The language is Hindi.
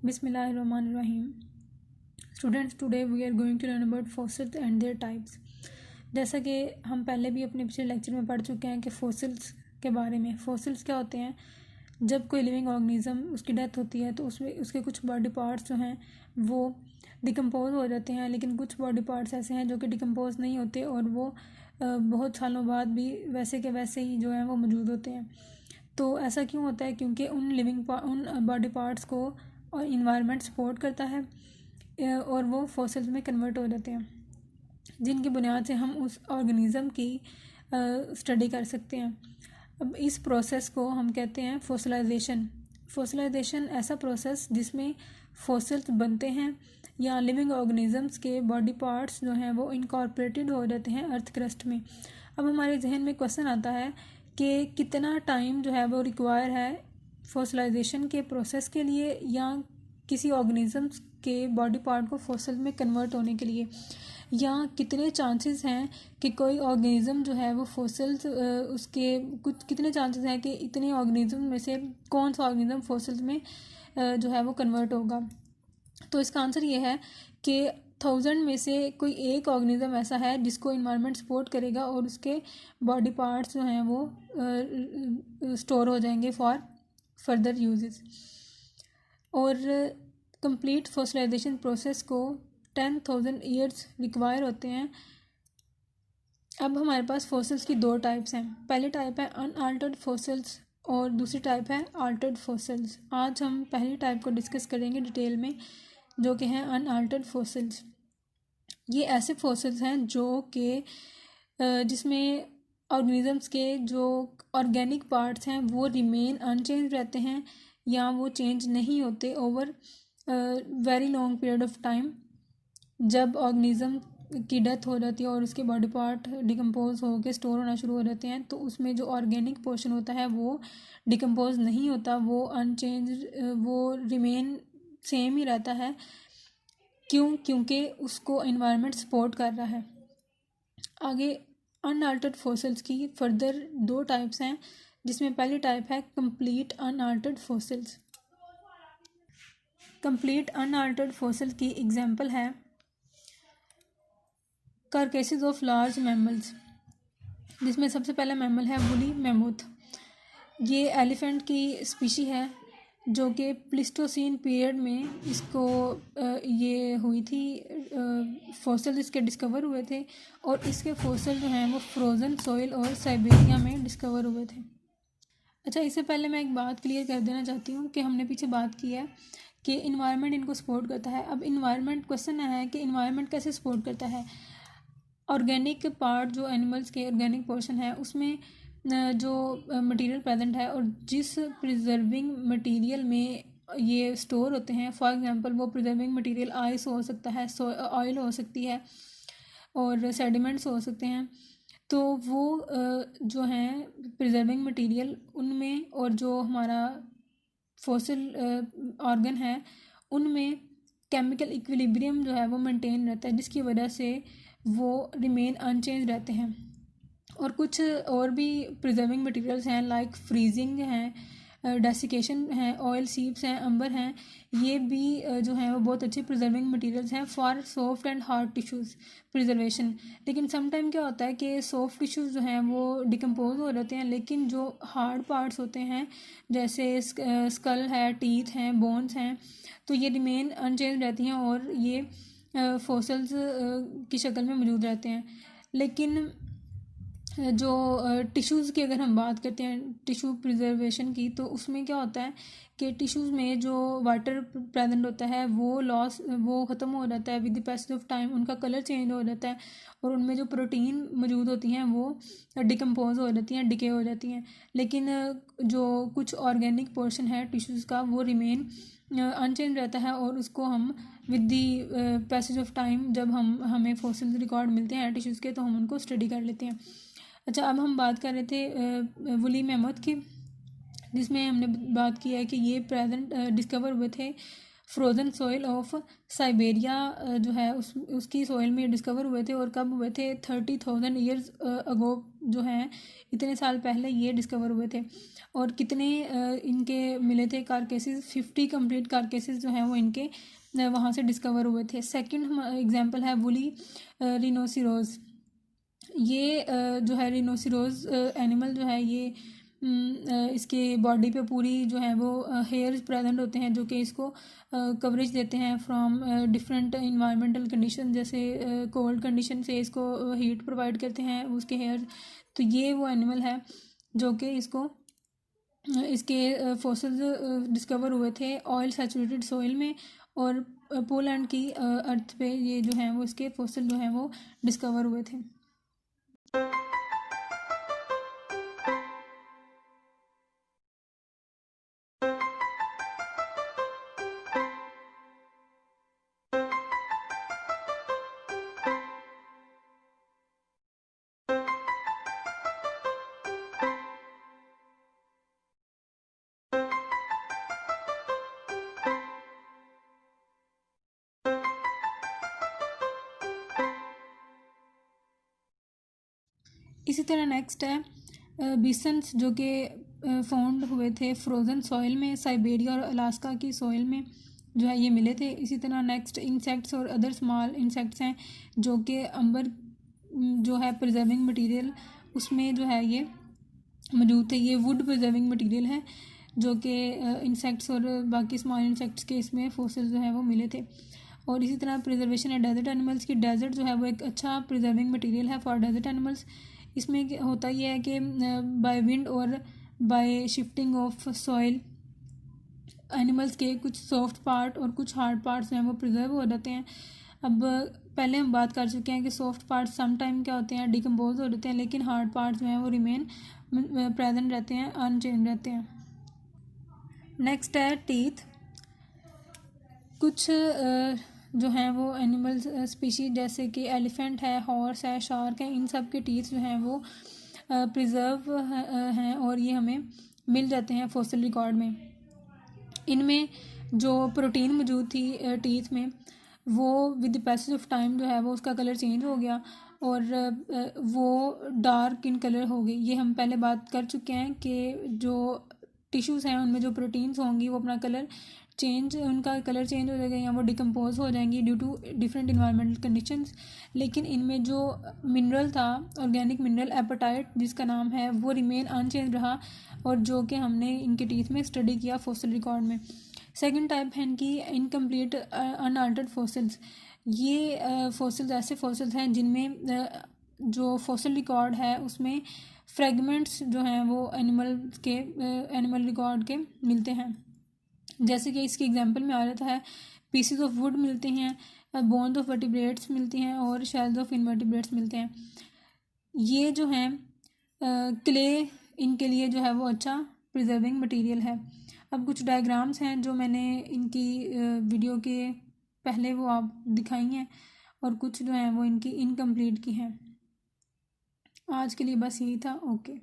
Bismillahirrahmanirrahim. Students, today we are going to learn about fossils and their types. जैसा कि हम पहले भी अपने पिछले लेक्चर में पढ़ चुके हैं कि फोसिल्स के बारे में। फोसिल्स क्या होते हैं? जब कोई लिविंग ऑर्गेनिज्म उसकी डेथ होती है तो उसमें उसके कुछ बॉडी पार्ट्स जो हैं वो डिकम्पोज हो जाते हैं, लेकिन कुछ बॉडी पार्ट्स ऐसे हैं जो कि डिकम्पोज नहीं होते और वो बहुत सालों बाद भी वैसे के वैसे ही जो हैं वो मौजूद होते हैं। तो ऐसा क्यों होता है? क्योंकि उन बॉडी पार्ट्स को और इन्वायरमेंट सपोर्ट करता है और वो फॉसिल्स में कन्वर्ट हो जाते हैं, जिनकी बुनियाद से हम उस ऑर्गेनिज़म की स्टडी कर सकते हैं। अब इस प्रोसेस को हम कहते हैं फॉसिलाइजेशन। फॉसिलाइजेशन ऐसा प्रोसेस जिसमें फॉसिल्स बनते हैं या लिविंग ऑर्गेनिजम्स के बॉडी पार्ट्स जो हैं वो इनकॉर्पोरेटेड हो जाते हैं अर्थ क्रस्ट में। अब हमारे जहन में क्वेश्चन आता है कि कितना टाइम जो है वो रिक्वायर है फॉसिलाइजेशन के प्रोसेस के लिए या किसी ऑर्गेनिजम्स के बॉडी पार्ट को फॉसिल में कन्वर्ट होने के लिए, या कितने चांसेस हैं कि कोई ऑर्गेनिज़म जो है वो फॉसिल्स उसके कुछ कितने चांसेस हैं कि इतने ऑर्गेनिज़म में से कौन सा ऑर्गेनिज़म फॉसिल्स में जो है वो कन्वर्ट होगा। तो इसका आंसर ये है कि 1000 में से कोई एक ऑर्गेनिज़म ऐसा है जिसको इन्वायरमेंट सपोर्ट करेगा और उसके बॉडी पार्ट्स जो हैं वो स्टोर हो जाएंगे फॉर फर्दर यूजेस। और कंप्लीट फॉसिलाइजेशन प्रोसेस को 10,000 ईयर्स रिक्वायर होते हैं। अब हमारे पास फॉसिल्स की दो टाइप्स हैं। पहली टाइप है अनअल्टर्ड फॉसिल्स और दूसरी टाइप है अल्टर्ड फॉसिल्स। आज हम पहली टाइप को डिस्कस करेंगे डिटेल में, जो कि हैं अनअल्टर्ड फॉसिल्स। ये ऐसे फॉसिल्स हैं जो कि जिसमें ऑर्गेनिजम्स के जो ऑर्गेनिक पार्ट्स हैं वो रिमेन अनचेंज रहते हैं या वो चेंज नहीं होते over very long period of time. जब ऑर्गेनिज़म की डेथ हो जाती है और उसके बॉडी पार्ट डिकम्पोज हो के स्टोर होना शुरू हो जाते हैं तो उसमें जो ऑर्गेनिक पोर्शन होता है वो डिकम्पोज नहीं होता, वो अनचेंज, वो रिमेन सेम ही रहता है। क्यों? क्योंकि उसको एनवायरनमेंट सपोर्ट कर रहा है। आगे अनअल्टर्ड फॉसिल्स की फर्दर दो टाइप्स हैं, जिसमें पहली टाइप है complete unaltered fossils. Complete unaltered fossil की एग्जांपल है कार्केसेस ऑफ लार्ज मैमल्स, जिसमें सबसे पहला मैमल है वुली मैमोथ। ये एलिफेंट की स्पीशी है जो कि प्लिस्टोसीन पीरियड में इसको ये हुई थी, फॉसिल इसके डिस्कवर हुए थे और इसके फॉसिल जो हैं वो फ्रोज़न सॉइल और साइबेरिया में डिस्कवर हुए थे। अच्छा, इससे पहले मैं एक बात क्लियर कर देना चाहती हूँ कि हमने पीछे बात की है कि इन्वायरमेंट इनको सपोर्ट करता है। अब इन्वायरमेंट क्वेश्चन है कि इन्वायरमेंट कैसे सपोर्ट करता है। ऑर्गेनिक पार्ट जो एनिमल्स के ऑर्गेनिक पोर्शन है उसमें जो मटेरियल प्रेजेंट है और जिस प्रिजर्विंग मटेरियल में ये स्टोर होते हैं, फॉर एग्जांपल वो प्रिजर्विंग मटेरियल आइस हो सकता है, ऑयल हो सकती है और सेडिमेंट्स हो सकते हैं। तो वो जो हैं प्रिजर्विंग मटेरियल उनमें और जो हमारा फॉसिल ऑर्गन है उनमें केमिकल इक्विलिब्रियम जो है वो मेंटेन रहता है, जिसकी वजह से वो रिमेन अनचेंज रहते हैं। और कुछ और भी प्रिजर्विंग मटेरियल्स हैं लाइक फ्रीजिंग हैं, डेसिकेशन हैं, ऑयल सीप्स हैं, अंबर हैं। ये भी जो हैं वो बहुत अच्छे प्रिजर्विंग मटेरियल्स हैं for soft and hard tissues preservation. लेकिन समटाइम क्या होता है कि सॉफ्ट टिश्यूज़ जो हैं वो डिकम्पोज हो जाते हैं, लेकिन जो हार्ड पार्ट्स होते हैं जैसे स्कल है, टीथ हैं, बोन्स हैं, तो ये रिमेन अनचेंज रहती हैं और ये फॉसिल्स की शक्ल में मौजूद रहते हैं। लेकिन जो टिश्यूज़ की अगर हम बात करते हैं टिश्यू प्रिजर्वेशन की, तो उसमें क्या होता है कि टिश्यूज़ में जो वाटर प्रेजेंट होता है वो ख़त्म हो जाता है with the passage of time. उनका कलर चेंज हो जाता है और उनमें जो प्रोटीन मौजूद होती हैं वो डिकम्पोज हो जाती हैं, डिके हो जाती हैं। लेकिन जो कुछ ऑर्गेनिक पोर्शन है टिश्यूज़ का वो रिमेन अनचेंज रहता है और उसको हम with the passage of time जब हमें फॉसिल रिकॉर्ड मिलते हैं टिश्यूज़ के तो हम उनको स्टडी कर लेते हैं। अच्छा, अब हम बात कर रहे थे वुली मैमोथ की, जिसमें हमने बात की है कि ये प्रेजेंट डिस्कवर हुए थे फ्रोज़न सॉइल ऑफ साइबेरिया जो है उसकी सॉइल में डिस्कवर हुए थे। और कब हुए थे? 30,000 ईयर्स अगो जो हैं, इतने साल पहले ये डिस्कवर हुए थे। और कितने इनके मिले थे कारकेसेस? 50 कंप्लीट कारकेसेस जो हैं वो इनके वहाँ से डिस्कवर हुए थे। सेकंड एग्जांपल है वुली रिनोसिरोज। ये जो है रिनोसिरोज एनिमल जो है ये इसके बॉडी पे पूरी जो है वो हेयर्स प्रेजेंट होते हैं जो कि इसको कवरेज देते हैं फ्रॉम डिफरेंट इन्वायरमेंटल कंडीशन, जैसे कोल्ड कंडीशन से इसको हीट प्रोवाइड करते हैं उसके हेयर। तो ये वो एनिमल है जो कि इसके फॉसिल्स डिस्कवर हुए थे ऑयल सैचुरेटेड सॉइल में। और पोलैंड की अर्थ पे ये जो है वो इसके फॉसिल जो हैं वो डिस्कवर हुए थे। इसी तरह नेक्स्ट है बिसन्स जो कि फाउंड हुए थे फ्रोज़न सॉइल में, साइबेरिया और अलास्का की सॉइल में जो है ये मिले थे। इसी तरह नेक्स्ट इंसेक्ट्स और अदर स्मॉल इंसेक्ट्स हैं जो कि अंबर जो है प्रिजर्विंग मटेरियल उसमें जो है ये मौजूद थे। ये वुड प्रिजर्विंग मटेरियल है जो कि इंसेक्ट्स और बाकी स्मॉल इंसेक्ट्स के इसमें फोसिल जो है वो मिले थे। और इसी तरह प्रिजर्वेशन है डेजर्ट एनिमल्स की। डेजर्ट जो है वो एक अच्छा प्रिजर्विंग मटेरियल है फॉर डेजर्ट एनिमल्स। इसमें होता ये है कि बाय विंड और bye shifting of soil animals के कुछ सॉफ्ट पार्ट और कुछ हार्ड पार्ट्स जो हैं वो प्रिजर्व हो जाते हैं। अब पहले हम बात कर चुके हैं कि सॉफ्ट पार्ट्स सम टाइम क्या होते हैं, डिकम्पोज हो जाते हैं, लेकिन हार्ड पार्ट्स जो हैं वो रिमेन प्रेजेंट रहते हैं, अनचेंज रहते हैं। नेक्स्ट है टीथ। कुछ जो हैं वो एनिमल्स स्पीशीज जैसे कि एलिफेंट है, हॉर्स है, शार्क है, इन सब के टीथ जो हैं वो प्रिजर्व हैं और ये हमें मिल जाते हैं फॉसिल रिकॉर्ड में। इनमें जो प्रोटीन मौजूद थी टीथ में वो with the passage of time जो है वो उसका कलर चेंज हो गया और वो डार्क इन कलर हो गई। ये हम पहले बात कर चुके हैं कि जो टिश्यूज़ हैं उनमें जो प्रोटीन्स होंगी वो अपना कलर उनका कलर चेंज हो जाएगा या वो डिकम्पोज हो जाएंगी due to different environmental conditions. लेकिन इनमें जो मिनरल था, ऑर्गेनिक मिनरल एपेटाइट जिसका नाम है, वो रिमेन अनचेंज रहा और जो कि हमने इनके टीथ में स्टडी किया फॉसिल रिकॉर्ड में। सेकंड टाइप है इनकी इनकम्प्लीट अनअल्टर्ड फॉसिल्स। ये फॉसिल्स ऐसे फॉसिल्स हैं जिनमें जो फॉसिल रिकॉर्ड है उसमें फ्रेगमेंट्स जो हैं वो एनिमल रिकॉर्ड के मिलते हैं। जैसे कि इसके एग्जांपल में आ जाता है पीसेस ऑफ वुड मिलते हैं, बोन्स ऑफ वर्टिब्रेट्स मिलती हैं और शेल्स ऑफ इनवर्टिब्रेट्स मिलते हैं। ये जो हैं क्ले इनके लिए जो है वो अच्छा प्रिजर्विंग मटेरियल है। अब कुछ डायग्राम्स हैं जो मैंने इनकी वीडियो के पहले वो आप दिखाई हैं और कुछ जो हैं वो इनकी इनकम्प्लीट की हैं। आज के लिए बस यही था। ओके।